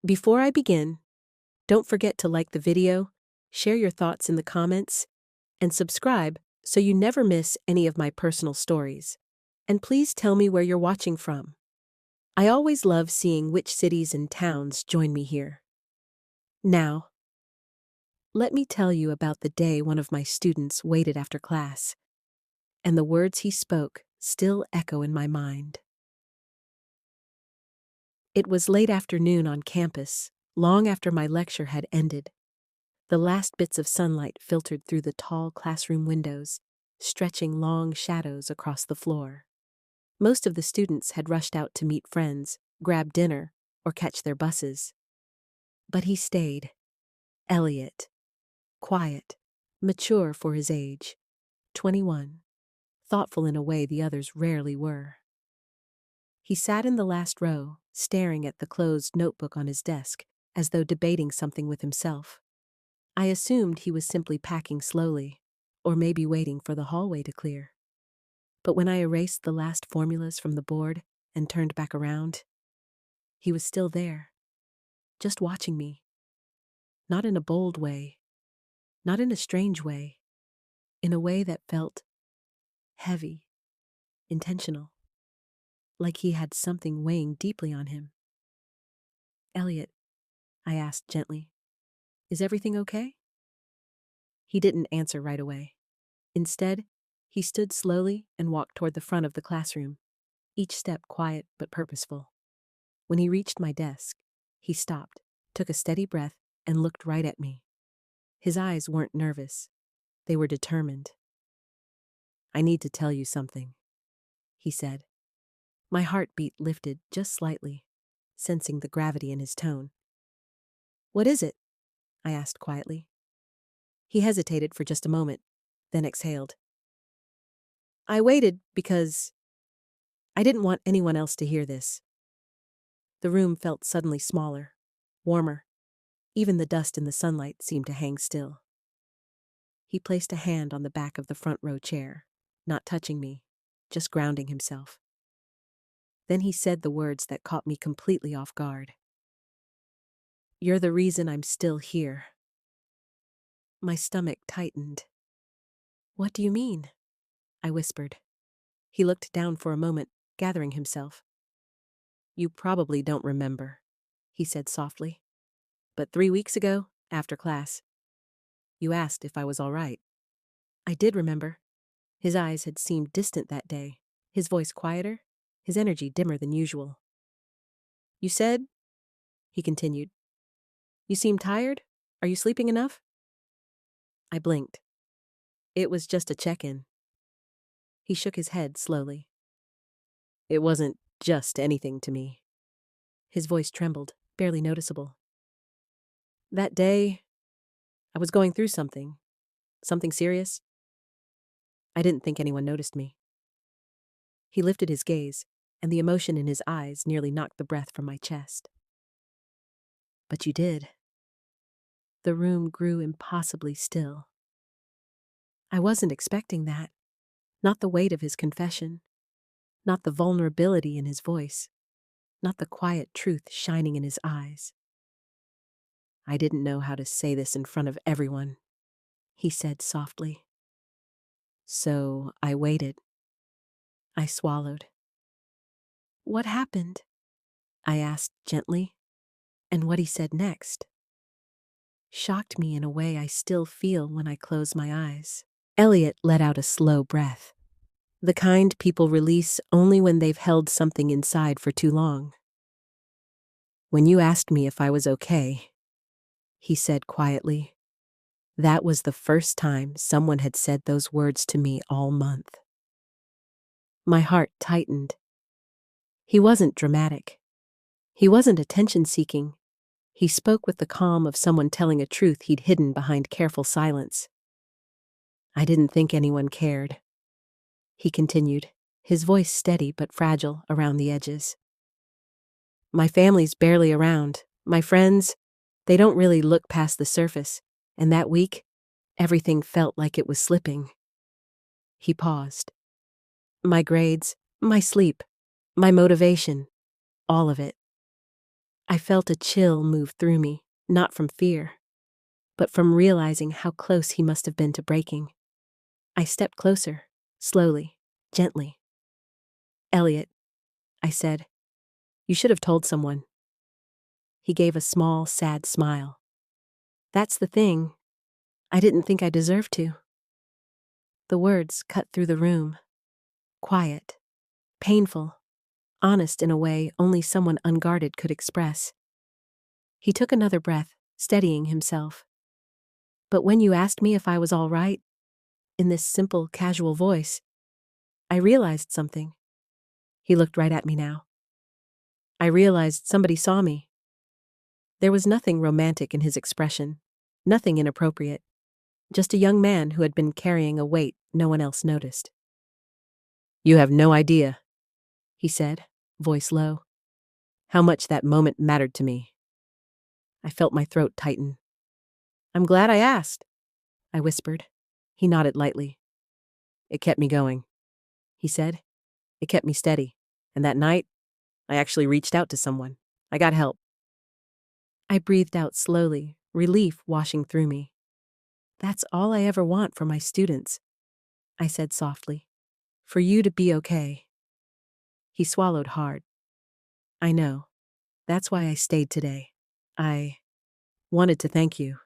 Before I begin, don't forget to like the video, share your thoughts in the comments, and subscribe so you never miss any of my personal stories. And please tell me where you're watching from. I always love seeing which cities and towns join me here. Now, let me tell you about the day one of my students waited after class, and the words he spoke still echo in my mind. It was late afternoon on campus, long after my lecture had ended. The last bits of sunlight filtered through the tall classroom windows, stretching long shadows across the floor. Most of the students had rushed out to meet friends, grab dinner, or catch their buses. But he stayed. Elliot. Quiet, mature for his age, 21, thoughtful in a way the others rarely were. He sat in the last row, staring at the closed notebook on his desk, as though debating something with himself. I assumed he was simply packing slowly, or maybe waiting for the hallway to clear. But when I erased the last formulas from the board and turned back around, he was still there, just watching me. Not in a bold way, not in a strange way, in a way that felt heavy, intentional, like he had something weighing deeply on him. "Elliot," I asked gently, "is everything okay?" He didn't answer right away. Instead, he stood slowly and walked toward the front of the classroom, each step quiet but purposeful. When he reached my desk, he stopped, took a steady breath, and looked right at me. His eyes weren't nervous. They were determined. "I need to tell you something," he said. My heartbeat lifted just slightly, sensing the gravity in his tone. "What is it?" I asked quietly. He hesitated for just a moment, then exhaled. "I waited because I didn't want anyone else to hear this." The room felt suddenly smaller, warmer. Even the dust in the sunlight seemed to hang still. He placed a hand on the back of the front row chair, not touching me, just grounding himself. Then he said the words that caught me completely off guard. "You're the reason I'm still here." My stomach tightened. "What do you mean?" I whispered. He looked down for a moment, gathering himself. "You probably don't remember," he said softly. "But 3 weeks ago, after class, you asked if I was all right." I did remember. His eyes had seemed distant that day, his voice quieter, his energy dimmer than usual. "You said," he continued, "you seem tired? Are you sleeping enough?" I blinked. "It was just a check-in." He shook his head slowly. "It wasn't just anything to me." His voice trembled, barely noticeable. "That day, I was going through something serious. I didn't think anyone noticed me." He lifted his gaze, and the emotion in his eyes nearly knocked the breath from my chest. "But you did." The room grew impossibly still. I wasn't expecting that. Not the weight of his confession, not the vulnerability in his voice, not the quiet truth shining in his eyes. "I didn't know how to say this in front of everyone," he said softly. "So I waited." I swallowed. "What happened?" I asked gently, and what he said next shocked me in a way I still feel when I close my eyes. Elliot let out a slow breath, the kind people release only when they've held something inside for too long. "When you asked me if I was okay," he said quietly, "that was the first time someone had said those words to me all month." My heart tightened. He wasn't dramatic. He wasn't attention-seeking. He spoke with the calm of someone telling a truth he'd hidden behind careful silence. "I didn't think anyone cared," he continued, his voice steady but fragile around the edges. "My family's barely around. My friends, they don't really look past the surface. And that week, everything felt like it was slipping." He paused. "My grades, my sleep, my motivation, all of it. I felt a chill move through me, not from fear, but from realizing how close he must have been to breaking. I stepped closer, slowly, gently. "Elliot," I said, "you should have told someone." He gave a small, sad smile. "That's the thing. I didn't think I deserved to." The words cut through the room. Quiet, painful, honest in a way only someone unguarded could express. He took another breath, steadying himself. "But when you asked me if I was all right," in this simple, casual voice, I realized something. He looked right at me now. I realized somebody saw me. There was nothing romantic in his expression, nothing inappropriate, just a young man who had been carrying a weight no one else noticed. "You have no idea," he said, voice low, "how much that moment mattered to me." I felt my throat tighten. "I'm glad I asked," I whispered. He nodded lightly. "It kept me going," he said. "It kept me steady. And that night, I actually reached out to someone. I got help." I breathed out slowly, relief washing through me. "That's all I ever want for my students," I said softly. "For you to be okay." He swallowed hard. "I know. That's why I stayed today. I wanted to thank you."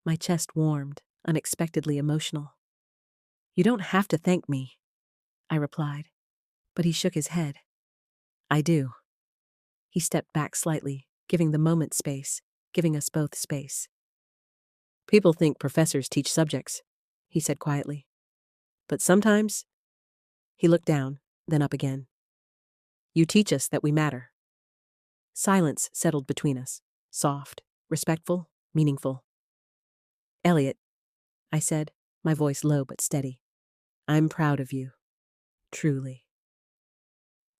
My chest warmed, unexpectedly emotional. "You don't have to thank me," I replied, but he shook his head. "I do." He stepped back slightly, giving the moment space, giving us both space. "People think professors teach subjects," he said quietly. "But sometimes," he looked down, then up again, "you teach us that we matter." Silence settled between us, soft, respectful, meaningful. "Elliot," I said, my voice low but steady, "I'm proud of you. Truly."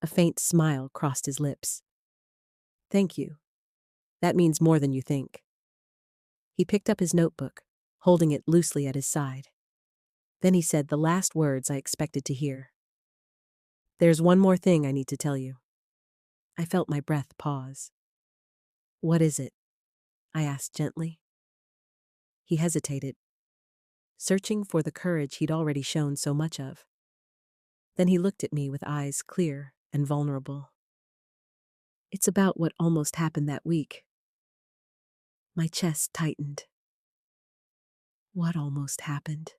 A faint smile crossed his lips. "Thank you. That means more than you think." He picked up his notebook, holding it loosely at his side. Then he said the last words I expected to hear. "There's one more thing I need to tell you." I felt my breath pause. "What is it?" I asked gently. He hesitated, searching for the courage he'd already shown so much of. Then he looked at me with eyes clear and vulnerable. "It's about what almost happened that week." My chest tightened. "What almost happened?"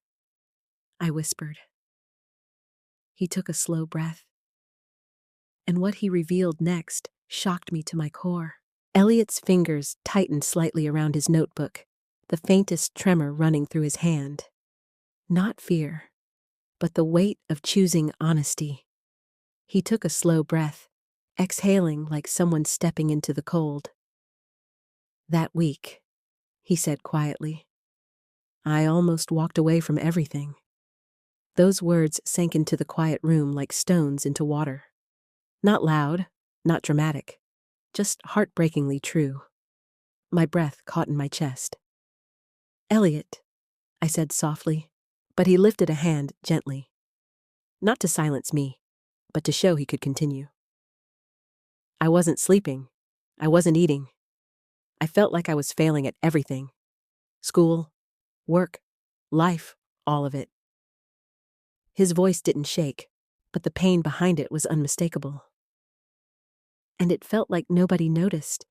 I whispered. He took a slow breath. And what he revealed next shocked me to my core. Elliot's fingers tightened slightly around his notebook, the faintest tremor running through his hand. Not fear, but the weight of choosing honesty. He took a slow breath, exhaling like someone stepping into the cold. "That week," he said quietly, "I almost walked away from everything." Those words sank into the quiet room like stones into water. Not loud, not dramatic, just heartbreakingly true. My breath caught in my chest. "Elliot," I said softly, but he lifted a hand gently. Not to silence me, but to show he could continue. "I wasn't sleeping. I wasn't eating. I felt like I was failing at everything. School, work, life, all of it." His voice didn't shake, but the pain behind it was unmistakable. And it felt like nobody noticed.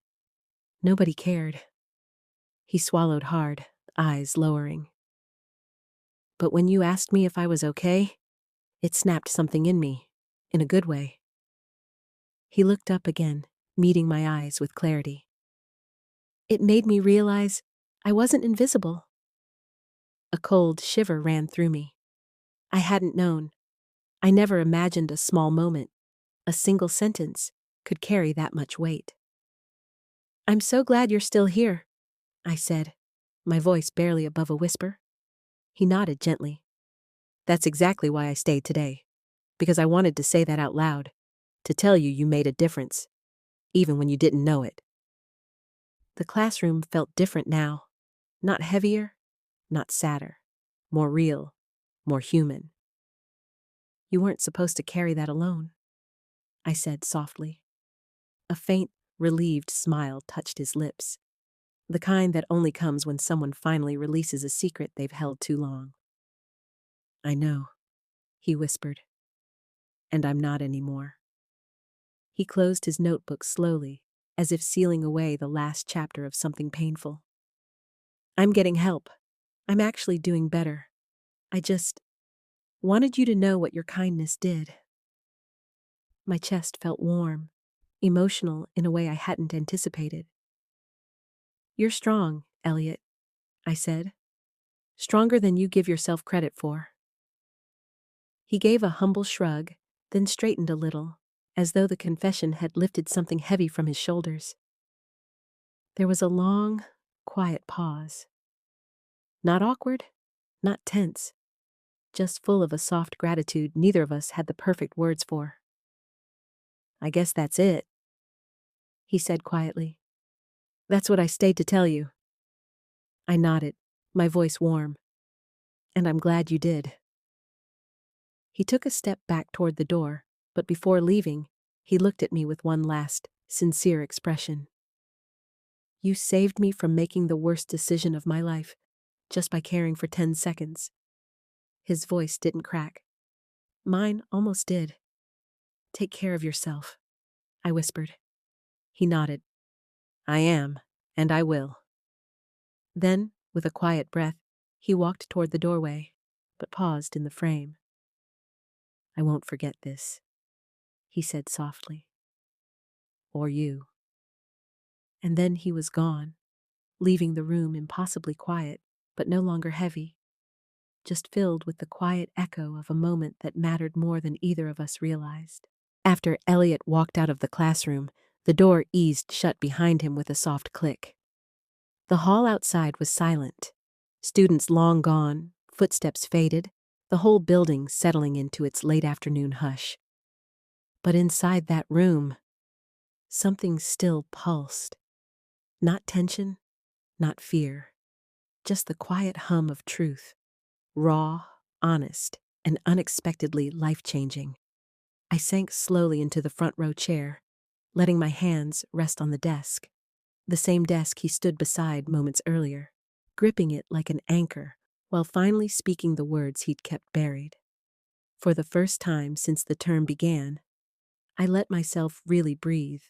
Nobody cared. He swallowed hard, eyes lowering. "But when you asked me if I was okay, it snapped something in me, in a good way." He looked up again, meeting my eyes with clarity. "It made me realize I wasn't invisible." A cold shiver ran through me. I hadn't known. I never imagined a small moment, a single sentence, could carry that much weight. "I'm so glad you're still here," I said, my voice barely above a whisper. He nodded gently. "That's exactly why I stayed today, because I wanted to say that out loud, to tell you you made a difference, even when you didn't know it." The classroom felt different now, not heavier, not sadder, more real, more human. "You weren't supposed to carry that alone," I said softly. A faint, relieved smile touched his lips, the kind that only comes when someone finally releases a secret they've held too long. "I know," he whispered, "and I'm not anymore." He closed his notebook slowly, as if sealing away the last chapter of something painful. "I'm getting help. I'm actually doing better. I just wanted you to know what your kindness did." My chest felt warm, emotional in a way I hadn't anticipated. "You're strong, Elliot," I said. "Stronger than you give yourself credit for." He gave a humble shrug, then straightened a little, as though the confession had lifted something heavy from his shoulders. There was a long, quiet pause. Not awkward, not tense, just full of a soft gratitude neither of us had the perfect words for. "I guess that's it," he said quietly. "That's what I stayed to tell you." I nodded, my voice warm. "And I'm glad you did." He took a step back toward the door, but before leaving, he looked at me with one last, sincere expression. "You saved me from making the worst decision of my life, just by caring for 10 seconds. His voice didn't crack. Mine almost did. "Take care of yourself," I whispered. He nodded. "I am, and I will." Then, with a quiet breath, he walked toward the doorway, but paused in the frame. "I won't forget this," he said softly. "Or you." And then he was gone, leaving the room impossibly quiet, but no longer heavy, just filled with the quiet echo of a moment that mattered more than either of us realized. After Elliot walked out of the classroom, the door eased shut behind him with a soft click. The hall outside was silent. Students long gone, footsteps faded, the whole building settling into its late afternoon hush. But inside that room, something still pulsed. Not tension, not fear, just the quiet hum of truth, raw, honest, and unexpectedly life-changing. I sank slowly into the front row chair, letting my hands rest on the desk, the same desk he stood beside moments earlier, gripping it like an anchor while finally speaking the words he'd kept buried. For the first time since the term began, I let myself really breathe.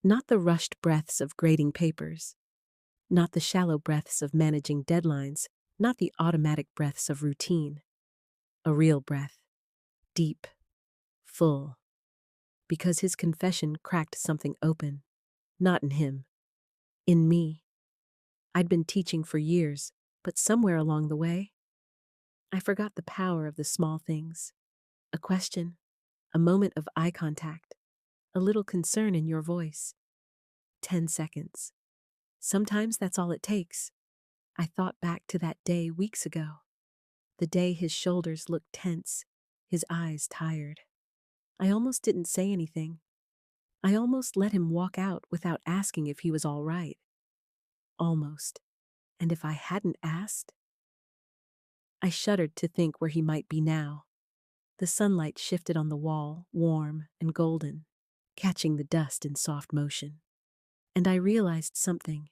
Not the rushed breaths of grading papers, not the shallow breaths of managing deadlines, not the automatic breaths of routine. A real breath, deep, full, because his confession cracked something open, not in him, in me. I'd been teaching for years, but somewhere along the way, I forgot the power of the small things. A question, a moment of eye contact, a little concern in your voice. 10 seconds. Sometimes that's all it takes. I thought back to that day weeks ago. The day his shoulders looked tense, his eyes tired. I almost didn't say anything. I almost let him walk out without asking if he was all right. Almost. And if I hadn't asked? I shuddered to think where he might be now. The sunlight shifted on the wall, warm and golden, catching the dust in soft motion. And I realized something.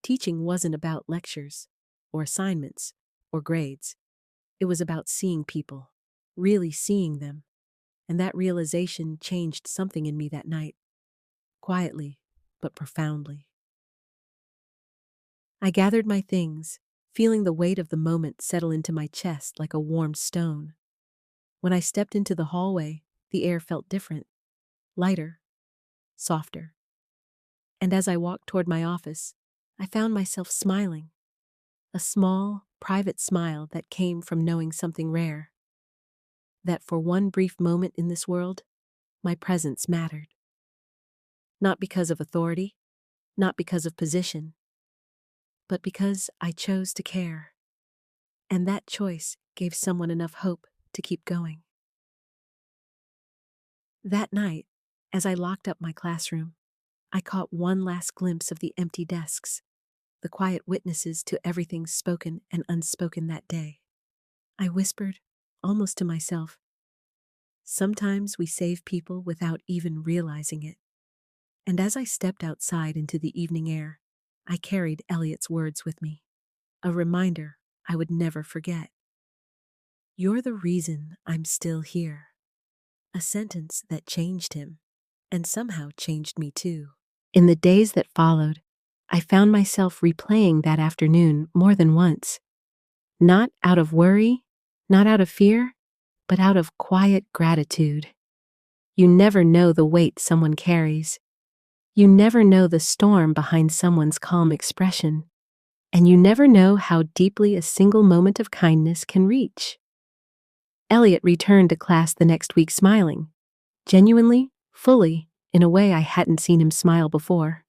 Teaching wasn't about lectures, or assignments, or grades. It was about seeing people, really seeing them. And that realization changed something in me that night. Quietly, but profoundly. I gathered my things, feeling the weight of the moment settle into my chest like a warm stone. When I stepped into the hallway, the air felt different, lighter, softer. And as I walked toward my office, I found myself smiling. A small, private smile that came from knowing something rare. That for one brief moment in this world, my presence mattered. Not because of authority, not because of position, but because I chose to care. And that choice gave someone enough hope to keep going. That night, as I locked up my classroom, I caught one last glimpse of the empty desks, the quiet witnesses to everything spoken and unspoken that day. I whispered, almost to myself, sometimes we save people without even realizing it. And as I stepped outside into the evening air, I carried Elliot's words with me, a reminder I would never forget. "You're the reason I'm still here." A sentence that changed him, and somehow changed me too. In the days that followed, I found myself replaying that afternoon more than once. Not out of worry, not out of fear, but out of quiet gratitude. You never know the weight someone carries. You never know the storm behind someone's calm expression. And you never know how deeply a single moment of kindness can reach. Elliot returned to class the next week smiling, genuinely, fully, in a way I hadn't seen him smile before.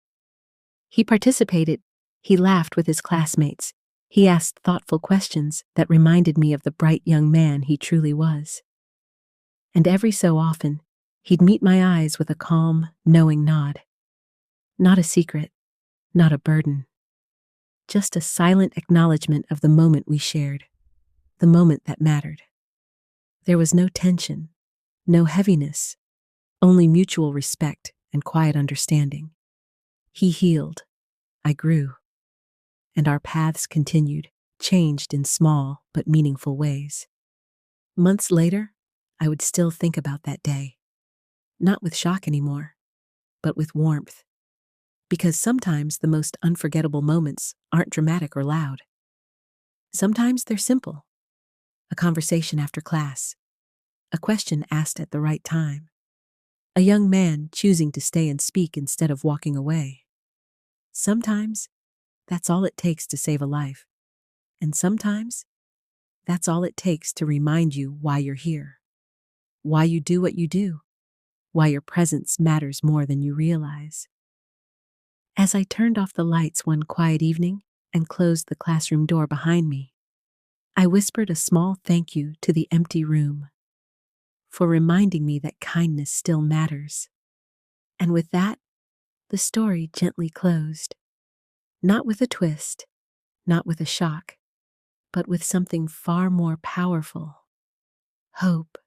He participated, he laughed with his classmates, he asked thoughtful questions that reminded me of the bright young man he truly was. And every so often, he'd meet my eyes with a calm, knowing nod. Not a secret, not a burden. Just a silent acknowledgement of the moment we shared, the moment that mattered. There was no tension, no heaviness, only mutual respect and quiet understanding. He healed, I grew, and our paths continued, changed in small but meaningful ways. Months later, I would still think about that day, not with shock anymore, but with warmth. Because sometimes the most unforgettable moments aren't dramatic or loud. Sometimes they're simple. A conversation after class, a question asked at the right time, a young man choosing to stay and speak instead of walking away. Sometimes that's all it takes to save a life. And sometimes that's all it takes to remind you why you're here, why you do what you do, why your presence matters more than you realize. As I turned off the lights one quiet evening and closed the classroom door behind me, I whispered a small thank you to the empty room for reminding me that kindness still matters. And with that, the story gently closed. Not with a twist, not with a shock, but with something far more powerful: hope.